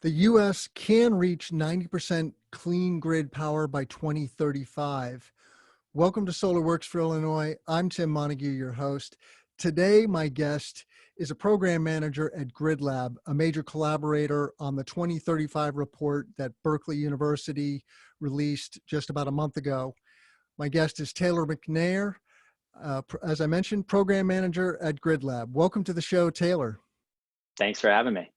The U.S. can reach 90% clean grid power by 2035. Welcome to SolarWorks for Illinois. I'm Tim Montague, your host. Today, my guest is a program manager at Gridlab, a major collaborator on the 2035 report that Berkeley University released just about a month ago. My guest is Taylor McNair, as I mentioned, program manager at Gridlab. Welcome to the show, Taylor. Thanks for having me.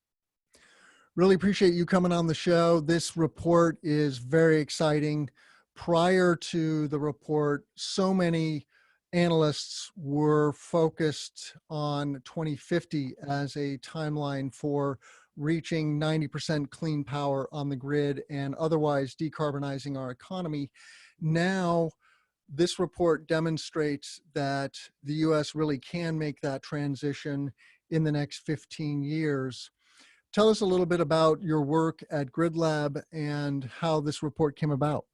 Really appreciate you coming on the show. This report is very exciting. Prior to the report, so many analysts were focused on 2050 as a timeline for reaching 90% clean power on the grid and otherwise decarbonizing our economy. Now, this report demonstrates that the US really can make that transition in the next 15 years. Tell us a little bit about your work at Gridlab and how this report came about.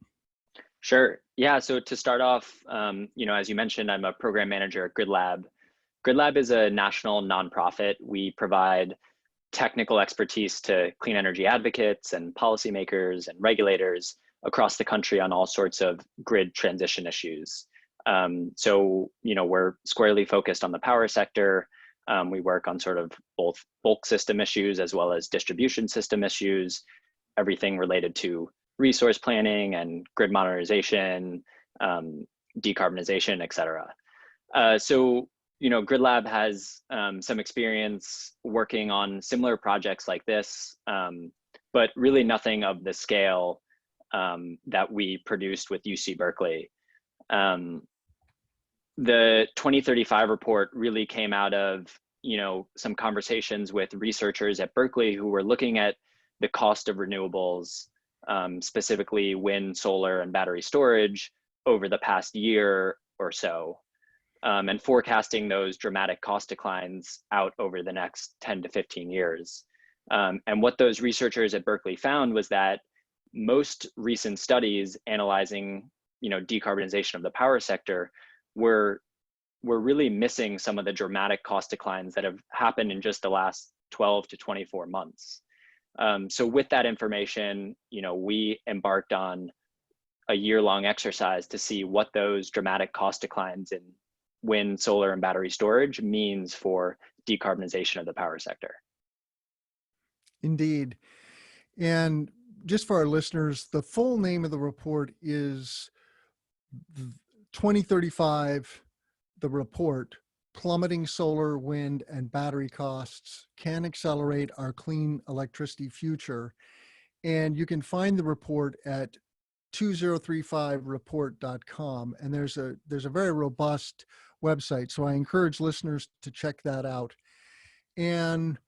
Sure. Yeah. So to start off, as you mentioned, I'm a program manager at Gridlab. Gridlab is a national nonprofit. We provide technical expertise to clean energy advocates and policymakers and regulators across the country on all sorts of grid transition issues. We're squarely focused on the power sector. We work on sort of both bulk system issues as well as distribution system issues, everything related to resource planning and grid modernization, decarbonization, et cetera. Gridlab has some experience working on similar projects like this, but really nothing of the scale that we produced with UC Berkeley. The 2035 report really came out of, some conversations with researchers at Berkeley who were looking at the cost of renewables, specifically wind, solar, and battery storage over the past year or so, and forecasting those dramatic cost declines out over the next 10 to 15 years. And what those researchers at Berkeley found was that most recent studies analyzing, decarbonization of the power sector were really missing some of the dramatic cost declines that have happened in just the last 12 to 24 months. So with that information, we embarked on a year-long exercise to see what those dramatic cost declines in wind, solar, and battery storage means for decarbonization of the power sector. Indeed. And just for our listeners, the full name of the report is 2035, the report, Plummeting Solar, Wind, and Battery Costs Can Accelerate Our Clean Electricity Future. And you can find the report at 2035report.com. And there's a very robust website. So I encourage listeners to check that out. And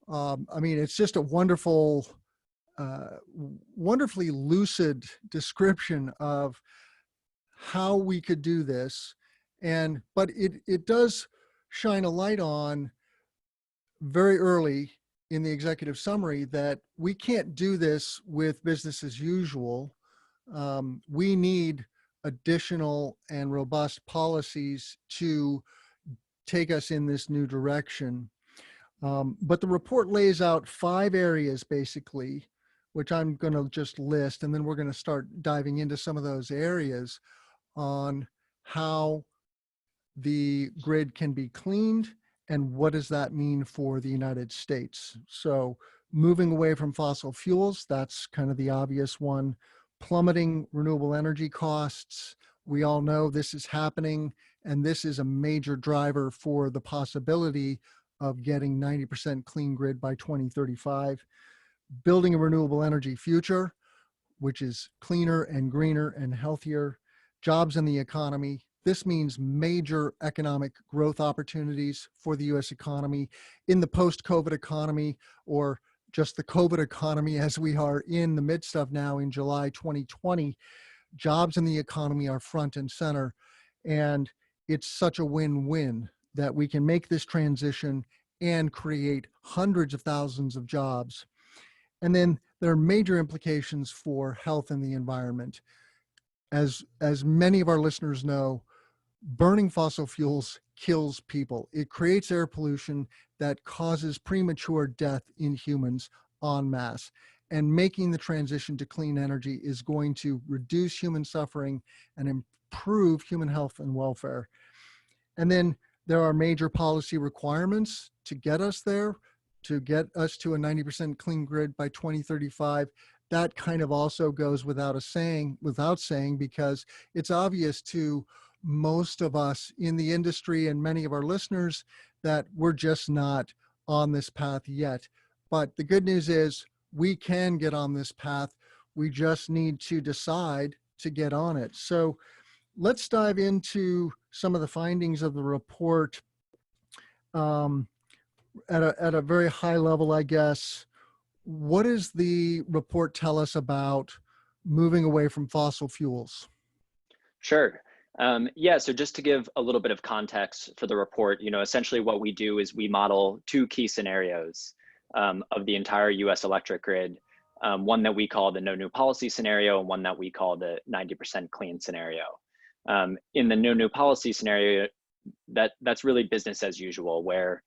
it's just a wonderful, wonderfully lucid description of how we could do this. But it does shine a light on very early in the executive summary that we can't do this with business as usual. We need additional and robust policies to take us in this new direction. But the report lays out 5 areas basically, which I'm going to just list, and then we're going to start diving into some of those areas on how the grid can be cleaned and what does that mean for the United States. So moving away from fossil fuels, that's kind of the obvious one. Plummeting renewable energy costs. We all know this is happening, and this is a major driver for the possibility of getting 90% clean grid by 2035. Building a renewable energy future, which is cleaner and greener and healthier. Jobs in the economy. This means major economic growth opportunities for the US economy in the post-COVID economy, or just the COVID economy as we are in the midst of now in July 2020. Jobs in the economy are front and center. And it's such a win-win that we can make this transition and create hundreds of thousands of jobs. And then there are major implications for health and the environment. As many of our listeners know, burning fossil fuels kills people. It creates air pollution that causes premature death in humans en masse. And making the transition to clean energy is going to reduce human suffering and improve human health and welfare. And then there are major policy requirements to get us there, to get us to a 90% clean grid by 2035. That kind of also goes without saying, because it's obvious to most of us in the industry and many of our listeners that we're just not on this path yet. But the good news is we can get on this path. We just need to decide to get on it. So let's dive into some of the findings of the report at a very high level, I guess. What does the report tell us about moving away from fossil fuels? Sure. Yeah, so just to give a little bit of context for the report, essentially what we do is we model two key scenarios of the entire US electric grid, one that we call the no new policy scenario and one that we call the 90% clean scenario. In the no new policy scenario, that's really business as usual, where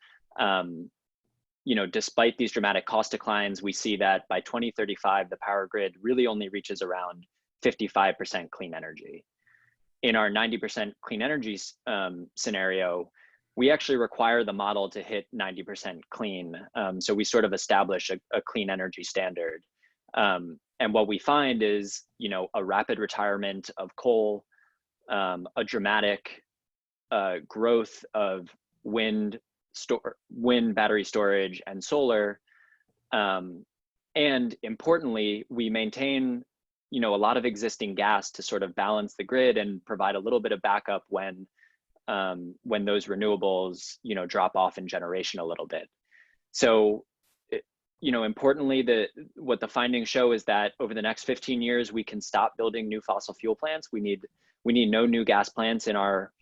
despite these dramatic cost declines, we see that by 2035, the power grid really only reaches around 55% clean energy. In our 90% clean energy scenario, we actually require the model to hit 90% clean. So we sort of establish a clean energy standard. And what we find is, a rapid retirement of coal, a dramatic growth of wind battery storage and solar. And importantly, we maintain a lot of existing gas to sort of balance the grid and provide a little bit of backup when those renewables drop off in generation a little bit. So importantly, what the findings show is that over the next 15 years we can stop building new fossil fuel plants. We need no new gas plants in our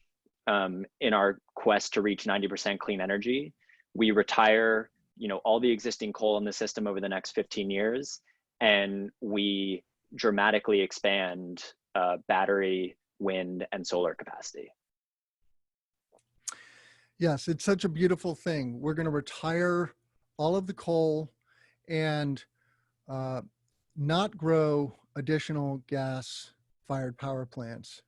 quest to reach 90% clean energy. We retire all the existing coal in the system over the next 15 years, and we dramatically expand battery, wind, and solar capacity. Yes, it's such a beautiful thing. We're going to retire all of the coal and not grow additional gas-fired power plants.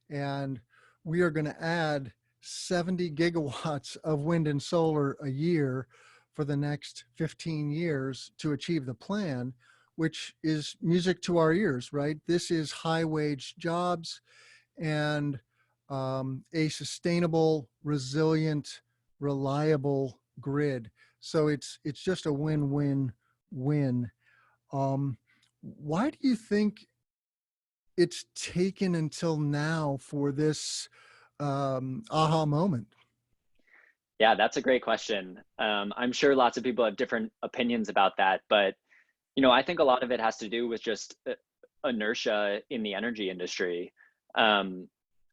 And we are going to add 70 gigawatts of wind and solar a year for the next 15 years to achieve the plan, which is music to our ears, right? This is high-wage jobs and a sustainable, resilient, reliable grid. So it's just a win-win-win. Why do you think it's taken until now for this aha moment? Yeah, that's a great question. I'm sure lots of people have different opinions about that, but I think a lot of it has to do with just inertia in the energy industry.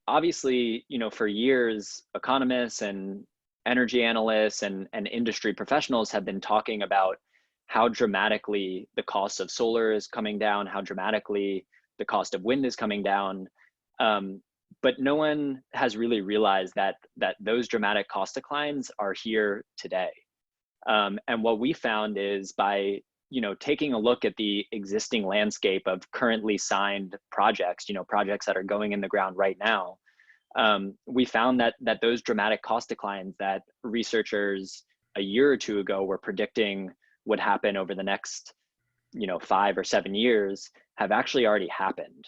Obviously, for years, economists and energy analysts and industry professionals have been talking about how dramatically the cost of solar is coming down, how dramatically the cost of wind is coming down. But no one has really realized that those dramatic cost declines are here today. And what we found is by taking a look at the existing landscape of currently signed projects, projects that are going in the ground right now, we found that those dramatic cost declines that researchers a year or two ago were predicting would happen over the next 5 or 7 years have actually already happened.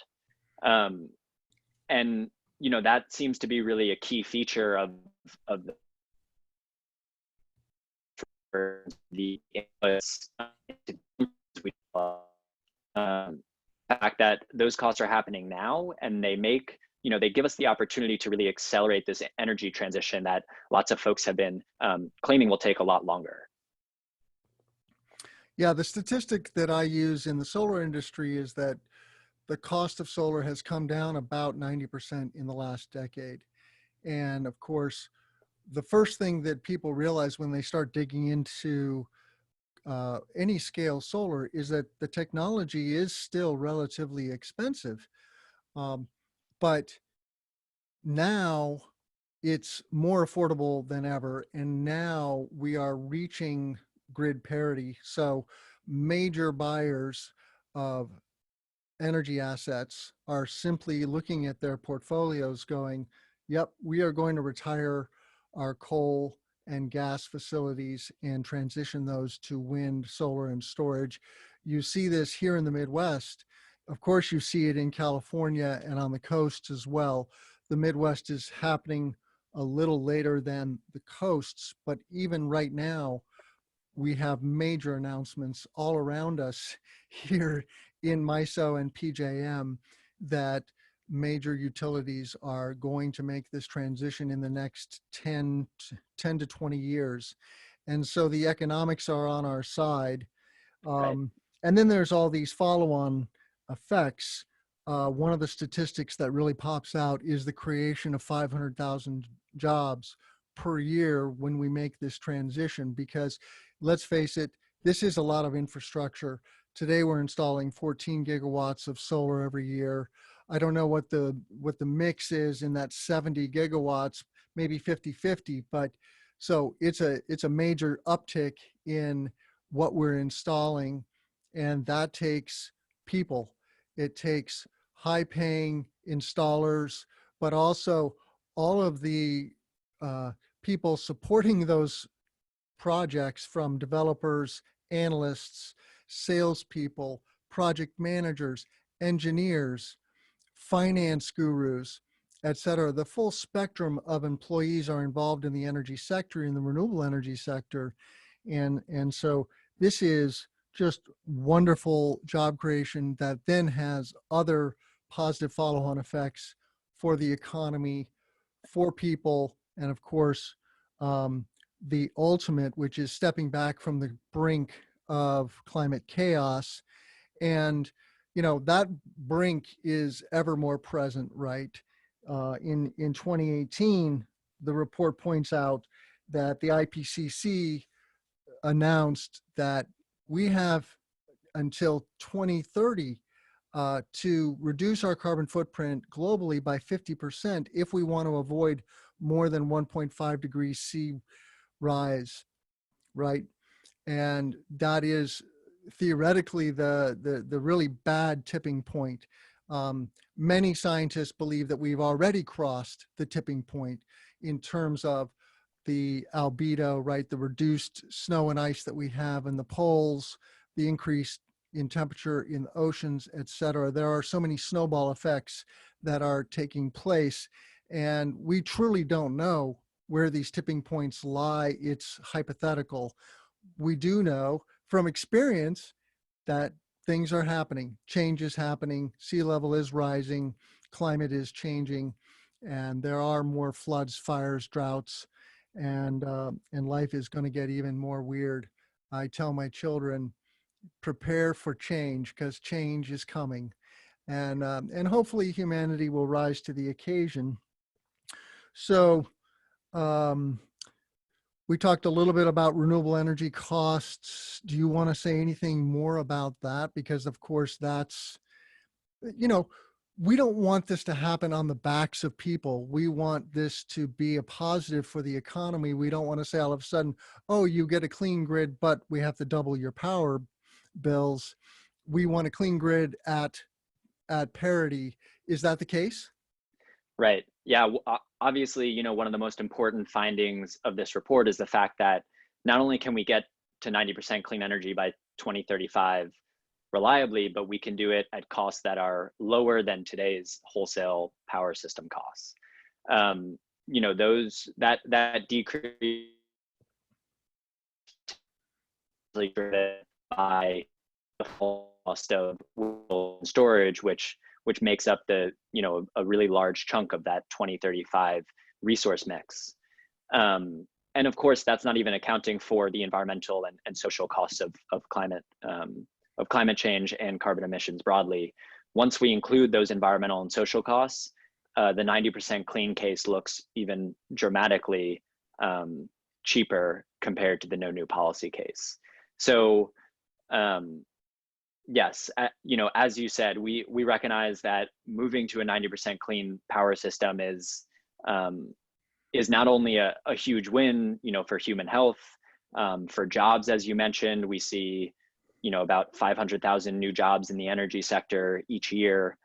And that seems to be really a key feature of the inputs. The fact that those costs are happening now, and they give us the opportunity to really accelerate this energy transition that lots of folks have been claiming will take a lot longer. Yeah, the statistic that I use in the solar industry is that the cost of solar has come down about 90% in the last decade. And of course, the first thing that people realize when they start digging into any scale solar is that the technology is still relatively expensive. But now it's more affordable than ever. And now we are reaching grid parity. So major buyers of energy assets are simply looking at their portfolios going, yep, we are going to retire our coal and gas facilities and transition those to wind, solar, and storage. You see this here in the Midwest. Of course, you see it in California and on the coasts as well. The Midwest is happening a little later than the coasts, but even right now, we have major announcements all around us here in MISO and PJM that major utilities are going to make this transition in the next 10 to 20 years. And so the economics are on our side. Right. And then there's all these follow-on effects. One of the statistics that really pops out is the creation of 500,000 jobs per year when we make this transition, because let's face it, this is a lot of infrastructure. Today we're installing 14 gigawatts of solar every year. I don't know what the mix is in that 70 gigawatts, maybe 50-50, but so it's a major uptick in what we're installing, and that takes people. It takes high-paying installers, but also all of the people supporting those projects, from developers, analysts, salespeople, project managers, engineers, finance gurus, et cetera. The full spectrum of employees are involved in the energy sector, in the renewable energy sector. And so this is just wonderful job creation that then has other positive follow-on effects for the economy, for people, and of course, the ultimate, which is stepping back from the brink of climate chaos. And, you know, that brink is ever more present, right? In 2018, the report points out that the IPCC announced that we have until 2030 to reduce our carbon footprint globally by 50% if we want to avoid more than 1.5 degrees C rise, right? And that is theoretically the really bad tipping point. Many scientists believe that we've already crossed the tipping point in terms of the albedo, right? The reduced snow and ice that we have in the poles, the increase in temperature in the oceans, et cetera. There are so many snowball effects that are taking place, and we truly don't know where these tipping points lie. It's hypothetical. We do know from experience that things are happening, change is happening, sea level is rising, climate is changing, and there are more floods, fires, droughts, and life is going to get even more weird. I tell my children, prepare for change, because change is coming, and hopefully humanity will rise to the occasion. So we talked a little bit about renewable energy costs. Do you want to say anything more about that? Because of course that's, you know, we don't want this to happen on the backs of people. We want this to be a positive for the economy. We don't want to say all of a sudden, oh, you get a clean grid, but we have to double your power bills. We want a clean grid at parity. Is that the case? Right. Yeah. Obviously, you know, one of the most important findings of this report is the fact that not only can we get to 90% clean energy by 2035 reliably, but we can do it at costs that are lower than today's wholesale power system costs. You know, that decrease driven by the cost of storage, which makes up the, you know, a really large chunk of that 2035 resource mix. And of course, that's not even accounting for the environmental and social costs of climate change and carbon emissions broadly. Once we include those environmental and social costs, the 90% clean case looks even dramatically cheaper compared to the no new policy case. So yes, you know, as you said, we recognize that moving to a 90% clean power system is not only a huge win, you know, for human health, For jobs, as you mentioned, we see, about 500,000 new jobs in the energy sector each year.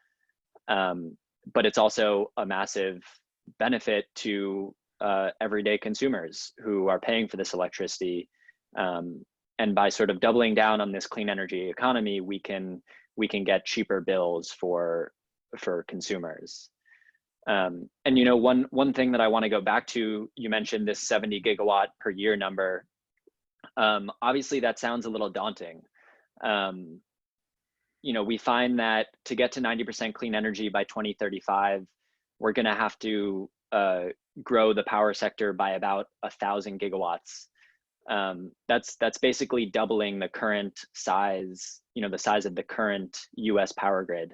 But it's also a massive benefit to everyday consumers who are paying for this electricity. And by sort of doubling down on this clean energy economy, we can get cheaper bills for consumers. And one thing that I want to go back to, you mentioned this 70 gigawatt per year number. Obviously, that sounds a little daunting. We find that to get to 90% clean energy by 2035, we're going to have to grow the power sector by about 1,000 gigawatts. That's basically doubling the current size, the size of the current US power grid.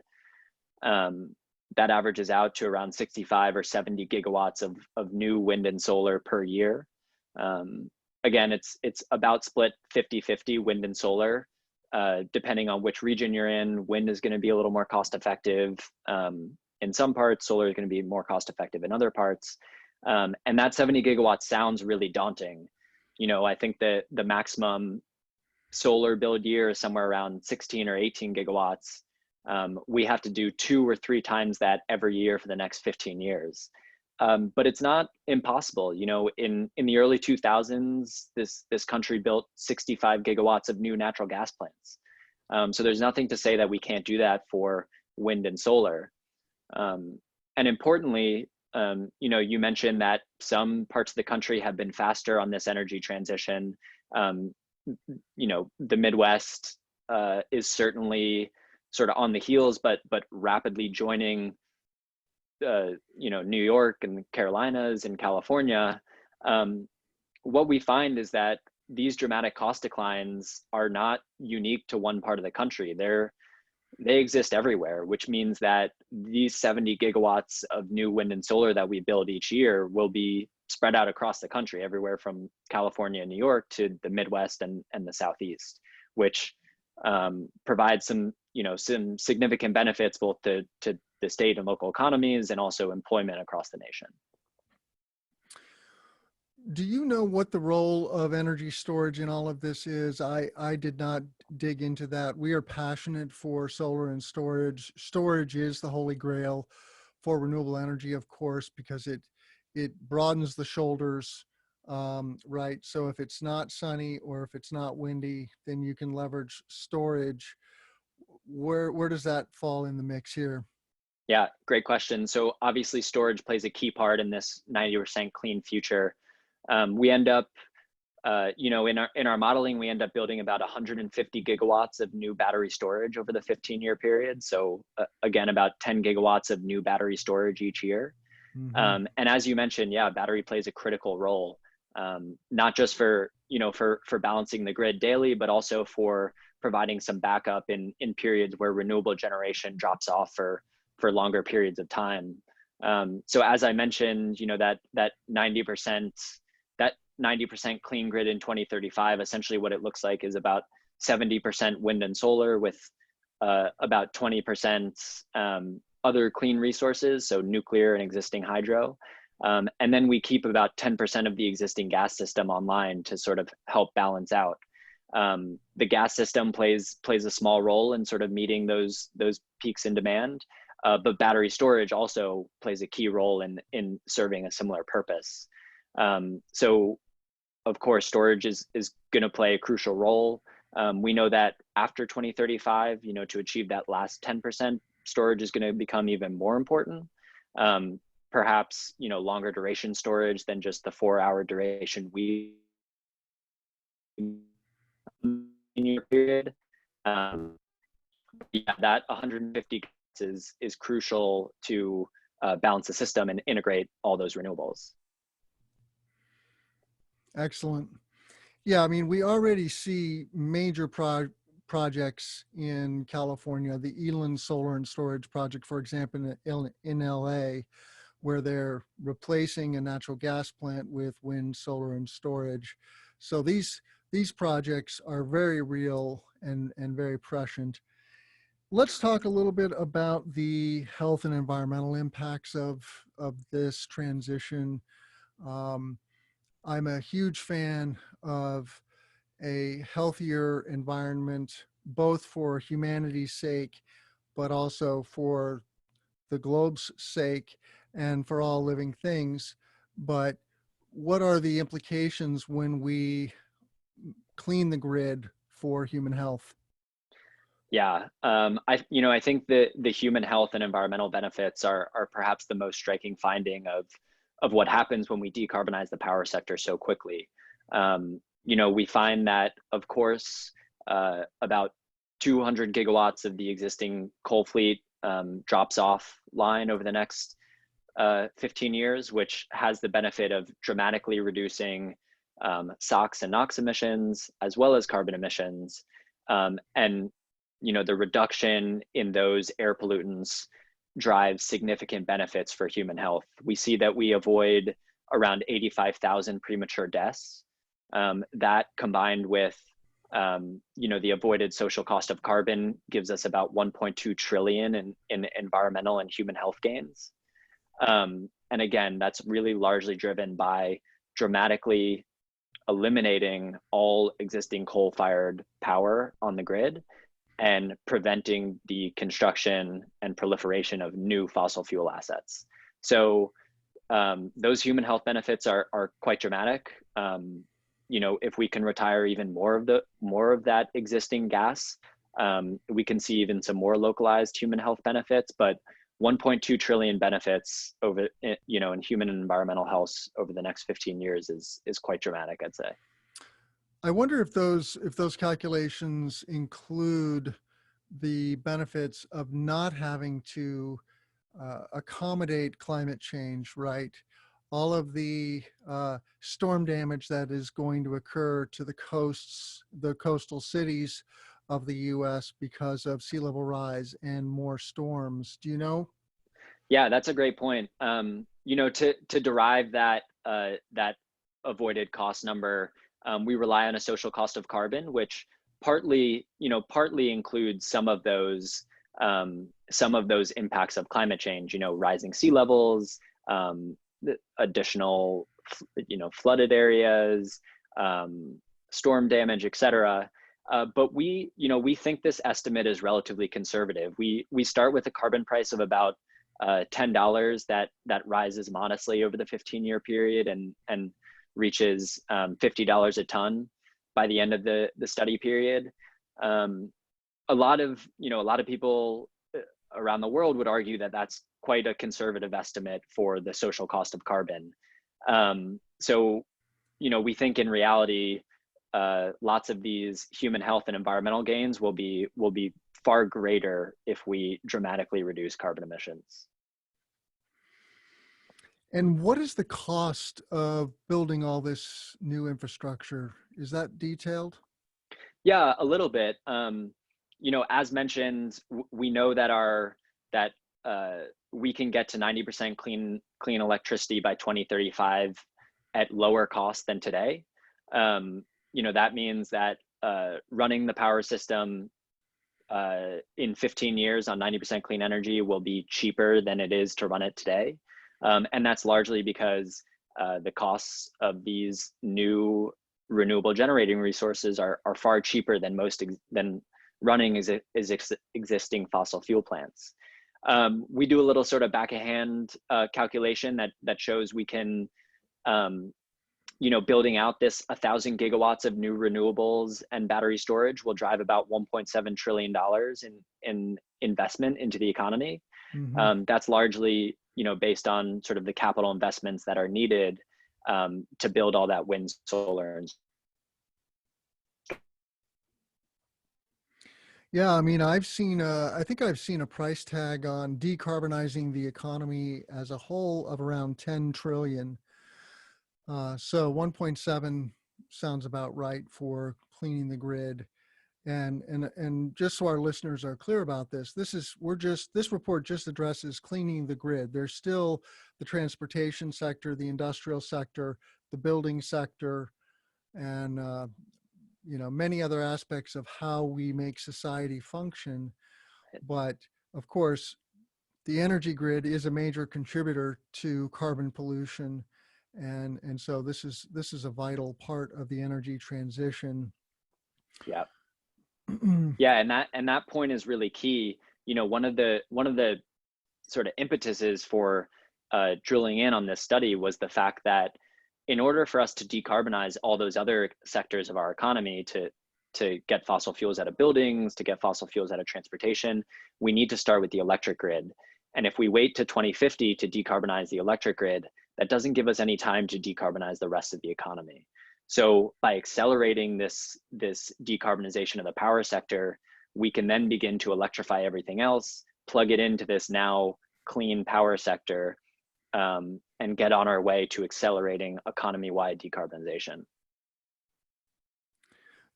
That averages out to around 65 or 70 gigawatts of new wind and solar per year. Again, it's about split 50-50 wind and solar. Depending on which region you're in, wind is going to be a little more cost effective. In some parts, solar is going to be more cost effective in other parts. And that 70 gigawatts sounds really daunting. I think that the maximum solar build year is somewhere around 16 or 18 gigawatts. We have to do 2 or 3 times that every year for the next 15 years. But it's not impossible. In the early 2000s, this country built 65 gigawatts of new natural gas plants. So there's nothing to say that we can't do that for wind and solar. And importantly, you mentioned that some parts of the country have been faster on this energy transition. The Midwest is certainly sort of on the heels, but rapidly joining New York and the Carolinas and California. What we find is that these dramatic cost declines are not unique to one part of the country. They exist everywhere, which means that these 70 gigawatts of new wind and solar that we build each year will be spread out across the country, everywhere from California and New York to the Midwest and the Southeast, which provides some significant benefits both to the state and local economies and also employment across the nation. Do you know what the role of energy storage in all of this is? I did not dig into that. We are passionate for solar and storage. Storage is the holy grail for renewable energy, of course, because it broadens the shoulders, right? So if it's not sunny or if it's not windy, then you can leverage storage. Where does that fall in the mix here? Yeah, great question. So obviously storage plays a key part in this 90% clean future. We end up, in our modeling, we end up building about 150 gigawatts of new battery storage over the 15-year period. So again, about 10 gigawatts of new battery storage each year. Mm-hmm. And as you mentioned, yeah, battery plays a critical role, not just for balancing the grid daily, but also for providing some backup in periods where renewable generation drops off for longer periods of time. So as I mentioned, that 90% clean grid in 2035, essentially what it looks like is about 70% wind and solar with about 20% other clean resources, so nuclear and existing hydro. And then we keep about 10% of the existing gas system online to sort of help balance out. The gas system plays a small role in sort of meeting those peaks in demand, but battery storage also plays a key role in serving a similar purpose. So of course, storage is going to play a crucial role. We know that after 2035, to achieve that last 10%, storage is going to become even more important. Perhaps, longer duration storage than just the 4-hour duration in-year period. Yeah, that 150 is crucial to balance the system and integrate all those renewables. Excellent. Yeah, I mean, we already see major projects in California, the Eland Solar and Storage Project, for example, in LA, where they're replacing a natural gas plant with wind, solar, and storage. So these projects are very real and very prescient. Let's talk a little bit about the health and environmental impacts of this transition. I'm a huge fan of a healthier environment, both for humanity's sake, but also for the globe's sake and for all living things. But what are the implications when we clean the grid for human health? Yeah, I think the human health and environmental benefits are perhaps the most striking finding of what happens when we decarbonize the power sector so quickly. We find that, of course, about 200 gigawatts of the existing coal fleet drops offline over the next 15 years, which has the benefit of dramatically reducing SOx and NOx emissions, as well as carbon emissions. And the reduction in those air pollutants drives significant benefits for human health. We see that we avoid around 85,000 premature deaths. That combined with the avoided social cost of carbon gives us about 1.2 trillion in environmental and human health gains. And again, that's really largely driven by dramatically eliminating all existing coal-fired power on the grid and preventing the construction and proliferation of new fossil fuel assets. So those human health benefits are quite dramatic. If we can retire even more of that existing gas, we can see even some more localized human health benefits. But 1.2 trillion benefits over in human and environmental health over the next 15 years is quite dramatic, I'd say. I wonder if those calculations include the benefits of not having to accommodate climate change, right? All of the storm damage that is going to occur to the coasts, the coastal cities of the US because of sea level rise and more storms. Do you know? Yeah, that's a great point. To derive that avoided cost number, we rely on a social cost of carbon, which partly includes some of those impacts of climate change. Rising sea levels, additional flooded areas, storm damage, etc. But we think this estimate is relatively conservative. We start with a carbon price of about $10 that rises modestly over the 15-year period and reaches $50 a ton by the end of the study period. A lot of people around the world would argue that that's quite a conservative estimate for the social cost of carbon. So we think in reality, lots of these human health and environmental gains will be far greater if we dramatically reduce carbon emissions. And what is the cost of building all this new infrastructure? Is that detailed? Yeah, a little bit. As mentioned, we know that we can get to 90% clean electricity by 2035 at lower cost than today. That means that running the power system in 15 years on 90% clean energy will be cheaper than it is to run it today. And that's largely because the costs of these new renewable generating resources are far cheaper than than running existing fossil fuel plants. We do a little sort of back of hand calculation that shows we can, building out this 1,000 gigawatts of new renewables and battery storage will drive about $1.7 trillion in investment into the economy. Mm-hmm. That's largely based on sort of the capital investments that are needed to build all that wind, solar, and Yeah, I mean, I think I've seen a price tag on decarbonizing the economy as a whole of around 10 trillion. So 1.7 sounds about right for cleaning the grid. And just so our listeners are clear about this, this report just addresses cleaning the grid. There's still the transportation sector, the industrial sector, the building sector, and many other aspects of how we make society function. But of course, the energy grid is a major contributor to carbon pollution. And so this is a vital part of the energy transition. Yeah. Yeah, and that point is really key. You know, one of the sort of impetuses for drilling in on this study was the fact that in order for us to decarbonize all those other sectors of our economy, to get fossil fuels out of buildings, to get fossil fuels out of transportation, we need to start with the electric grid. And if we wait to 2050 to decarbonize the electric grid, that doesn't give us any time to decarbonize the rest of the economy. So by accelerating this decarbonization of the power sector, we can then begin to electrify everything else, plug it into this now clean power sector, and get on our way to accelerating economy-wide decarbonization.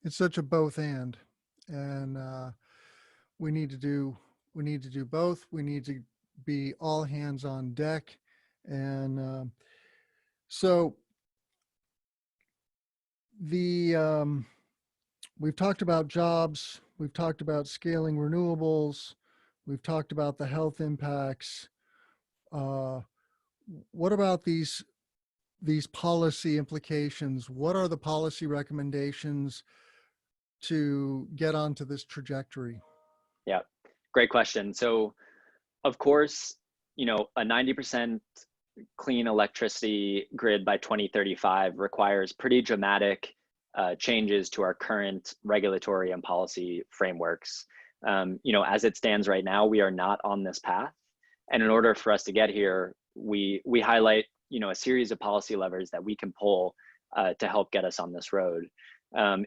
It's such a both and we need to do both. We need to be all hands on deck, and so we've talked about jobs, we've talked about scaling renewables, we've talked about the health impacts. What about these policy implications? What are the policy recommendations to get onto this trajectory? Yeah, great question. So of course, you know, a 90% clean electricity grid by 2035 requires pretty dramatic changes to our current regulatory and policy frameworks. You know, as it stands right now, we are not on this path. And in order for us to get here, we highlight, you know, a series of policy levers that we can pull to help get us on this road.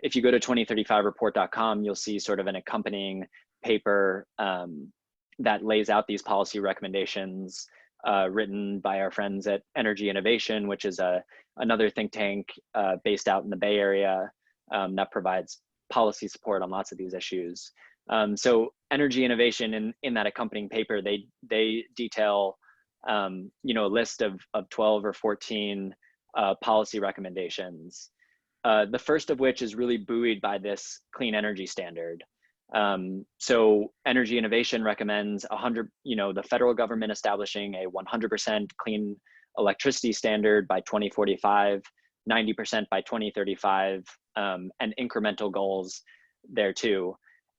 If you go to 2035report.com, you'll see sort of an accompanying paper that lays out these policy recommendations written by our friends at Energy Innovation, which is another think tank based out in the Bay Area that provides policy support on lots of these issues. So Energy Innovation, in that accompanying paper, they detail you know, a list of 12 or 14 policy recommendations. The first of which is really buoyed by this clean energy standard. So Energy Innovation recommends the federal government establishing a 100% clean electricity standard by 2045, 90% by 2035, and incremental goals there too.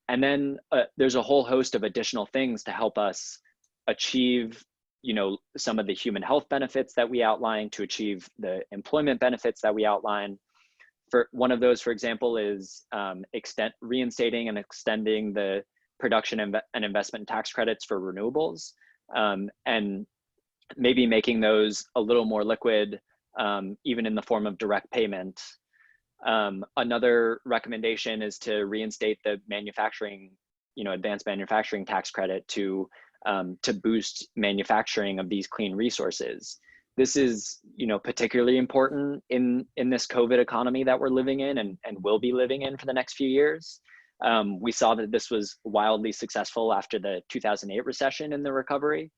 And then there's a whole host of additional things to help us achieve, you know, some of the human health benefits that we outline, to achieve the employment benefits that we outline. For one of those, for example, is reinstating and extending the production and investment tax credits for renewables, and maybe making those a little more liquid, even in the form of direct payment. Another recommendation is to reinstate the manufacturing, you know, advanced manufacturing tax credit to boost manufacturing of these clean resources. This is, you know, particularly important in this COVID economy that we're living in and will be living in for the next few years. We saw that this was wildly successful after the 2008 recession in the recovery,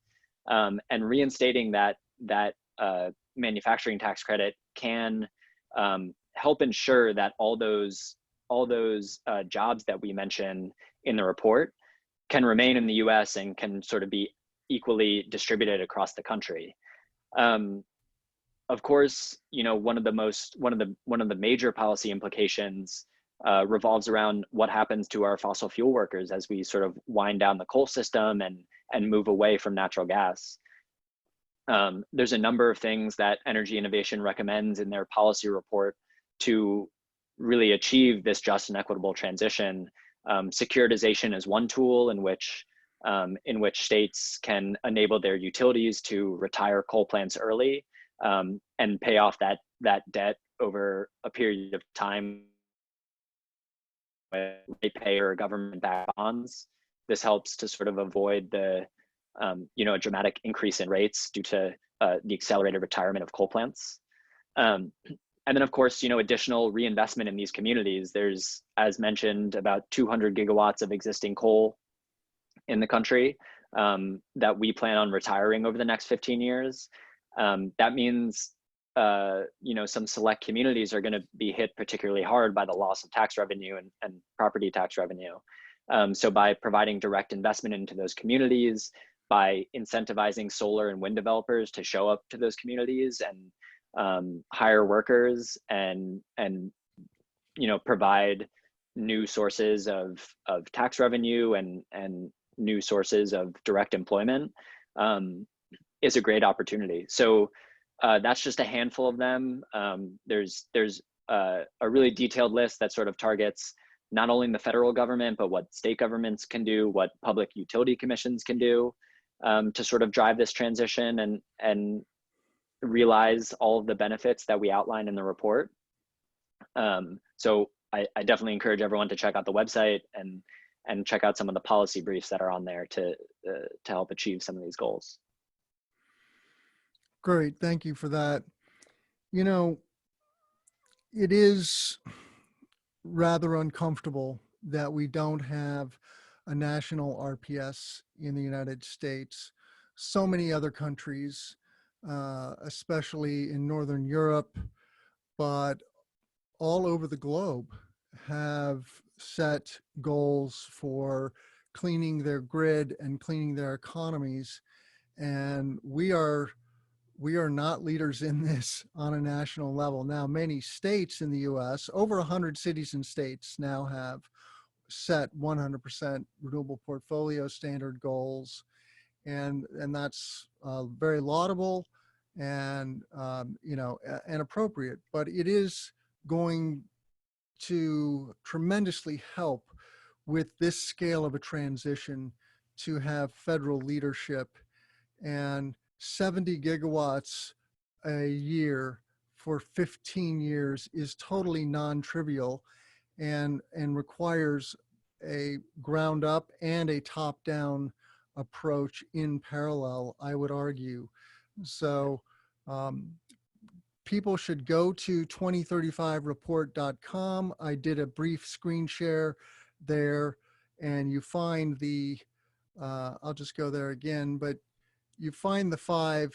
and reinstating that manufacturing tax credit can help ensure that all those jobs that we mention in the report can remain in the U.S. and can sort of be equally distributed across the country. Of course, you know, one of the major policy implications revolves around what happens to our fossil fuel workers as we sort of wind down the coal system and move away from natural gas. There's a number of things that Energy Innovation recommends in their policy report to really achieve this just and equitable transition. Securitization is one tool in which states can enable their utilities to retire coal plants early and pay off that debt over a period of time with ratepayer or government-backed bonds. This helps to sort of avoid the a dramatic increase in rates due to the accelerated retirement of coal plants. And then, of course, you know, additional reinvestment in these communities. There's, as mentioned, about 200 gigawatts of existing coal in the country that we plan on retiring over the next 15 years. That means, some select communities are going to be hit particularly hard by the loss of tax revenue and property tax revenue. So by providing direct investment into those communities, by incentivizing solar and wind developers to show up to those communities hire workers and provide new sources of tax revenue and new sources of direct employment is a great opportunity. So that's just a handful of them. There's a really detailed list that sort of targets not only the federal government, but what state governments can do, what public utility commissions can do to sort of drive this transition and realize all of the benefits that we outline in the report. So I definitely encourage everyone to check out the website and check out some of the policy briefs that are on there to help achieve some of these goals. Great, thank you for that. You know, it is rather uncomfortable that we don't have a national RPS in the United States. So many other countries, especially in Northern Europe, but all over the globe, have set goals for cleaning their grid and cleaning their economies. And we are not leaders in this on a national level. Now, many states in the US, over 100 cities and states now have set 100% renewable portfolio standard goals. And that's very laudable and, and appropriate, but it is going to tremendously help with this scale of a transition to have federal leadership. And 70 gigawatts a year for 15 years is totally non-trivial and requires a ground up and a top down approach in parallel, I would argue. So people should go to 2035report.com. I did a brief screen share there, and you find the, I'll just go there again, but you find the 5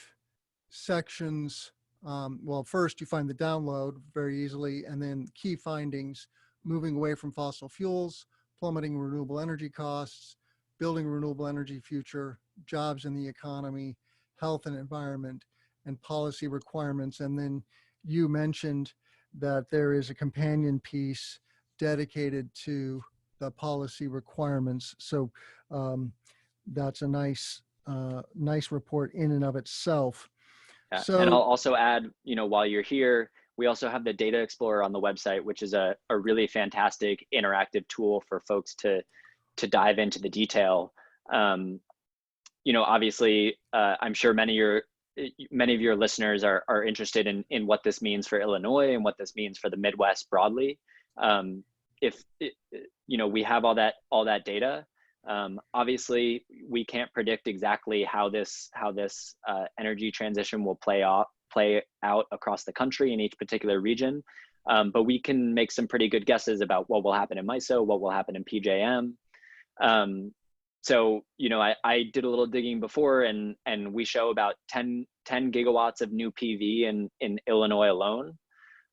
sections. Well, first you find the download very easily, and then key findings: moving away from fossil fuels, plummeting renewable energy costs, building a renewable energy future, jobs in the economy, health and environment, and policy requirements. And then you mentioned that there is a companion piece dedicated to the policy requirements. So that's a nice report in and of itself. Yeah. So, and I'll also add, while you're here, we also have the Data Explorer on the website, which is a really fantastic interactive tool for folks to dive into the detail. Obviously, I'm sure many of your listeners are interested in what this means for Illinois and what this means for the Midwest broadly. We have all that data. Obviously, we can't predict exactly how this energy transition will play out across the country in each particular region, but we can make some pretty good guesses about what will happen in MISO, what will happen in PJM. So I did a little digging before, and we show about 10 gigawatts of new PV in Illinois alone.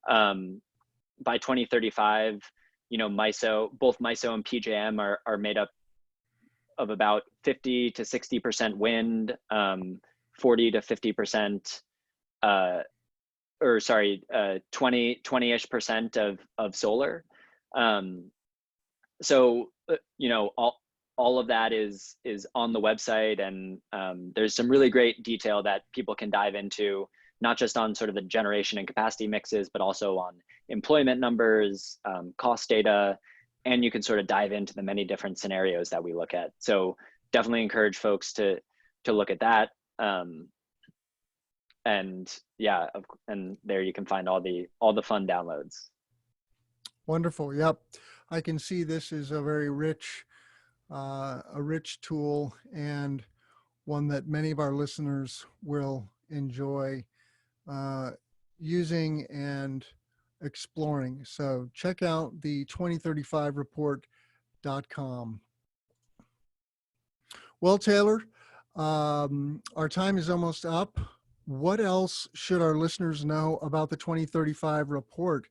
By 2035, both MISO and PJM are made up of about 50 to 60% wind, 40 to 50%, 20-ish% of solar. So all of that is on the website, and there's some really great detail that people can dive into, not just on sort of the generation and capacity mixes, but also on employment numbers, cost data, and you can sort of dive into the many different scenarios that we look at. So definitely encourage folks to look at that. And yeah, and there you can find all the fun downloads. Wonderful. Yep, I can see this is a very rich tool, and one that many of our listeners will enjoy using and exploring. So check out the 2035report.com. Well, Taylor, our time is almost up. What else should our listeners know about the 2035 report?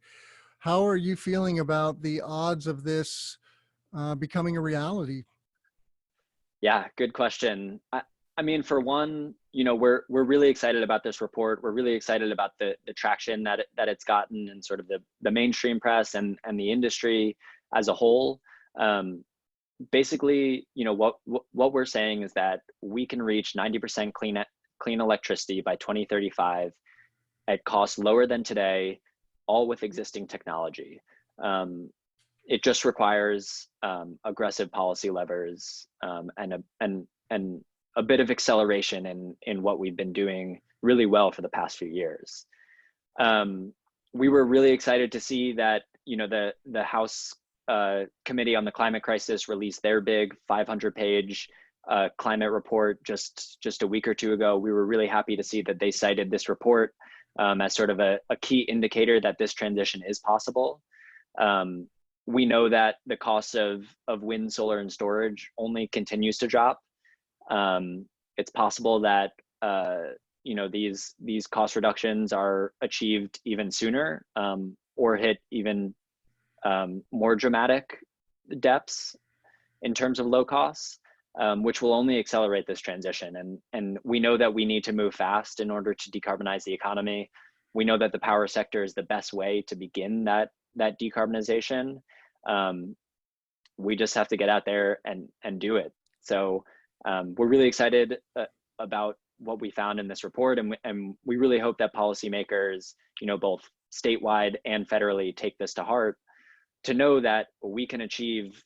How are you feeling about the odds of this becoming a reality? Yeah, good question. I I mean, for one, we're really excited about this report. We're really excited about the traction that it's gotten in sort of the mainstream press and the industry as a whole. Basically, what we're saying is that we can reach 90% clean electricity by 2035 at costs lower than today, all with existing technology. It just requires aggressive policy levers and a bit of acceleration in what we've been doing really well for the past few years. We were really excited to see that the House Committee on the Climate Crisis released their big 500-page climate report just a week or two ago. We were really happy to see that they cited this report as sort of a key indicator that this transition is possible. We know that the cost of wind, solar, and storage only continues to drop. It's possible that these cost reductions are achieved even sooner or hit even more dramatic depths in terms of low costs, which will only accelerate this transition. And we know that we need to move fast in order to decarbonize the economy. We know that the power sector is the best way to begin that decarbonization. We just have to get out there and do it. So we're really excited about what we found in this report, and we really hope that policymakers, both statewide and federally, take this to heart, to know that we can achieve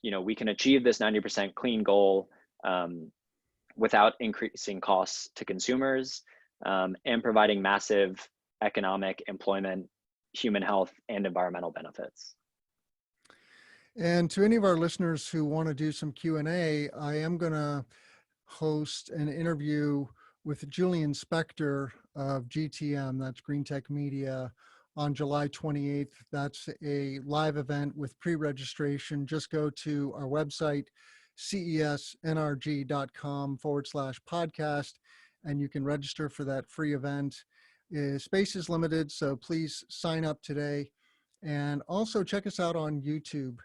this 90% clean goal without increasing costs to consumers and providing massive economic, employment, human health, and environmental benefits. And to any of our listeners who want to do some Q&A, I am going to host an interview with Julian Spector of GTM, that's Green Tech Media, on July 28th. That's a live event with pre-registration. Just go to our website, cesnrg.com/podcast, and you can register for that free event. Space is limited, so please sign up today. And also check us out on YouTube.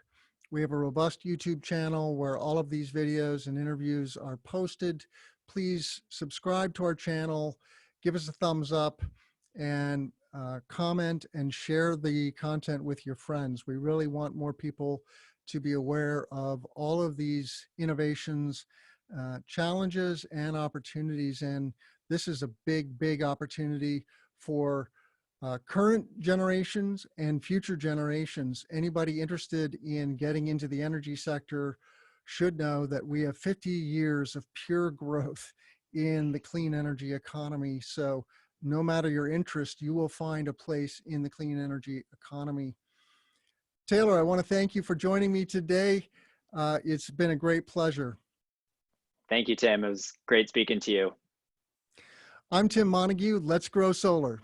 We have a robust YouTube channel where all of these videos and interviews are posted. Please subscribe to our channel, give us a thumbs up, and comment and share the content with your friends. We really want more people to be aware of all of these innovations, challenges, and opportunities. And this is a big, big opportunity for current generations and future generations. Anybody interested in getting into the energy sector should know that we have 50 years of pure growth in the clean energy economy. So no matter your interest, you will find a place in the clean energy economy. Taylor, I want to thank you for joining me today. It's been a great pleasure. Thank you, Tim. It was great speaking to you. I'm Tim Montague. Let's grow solar.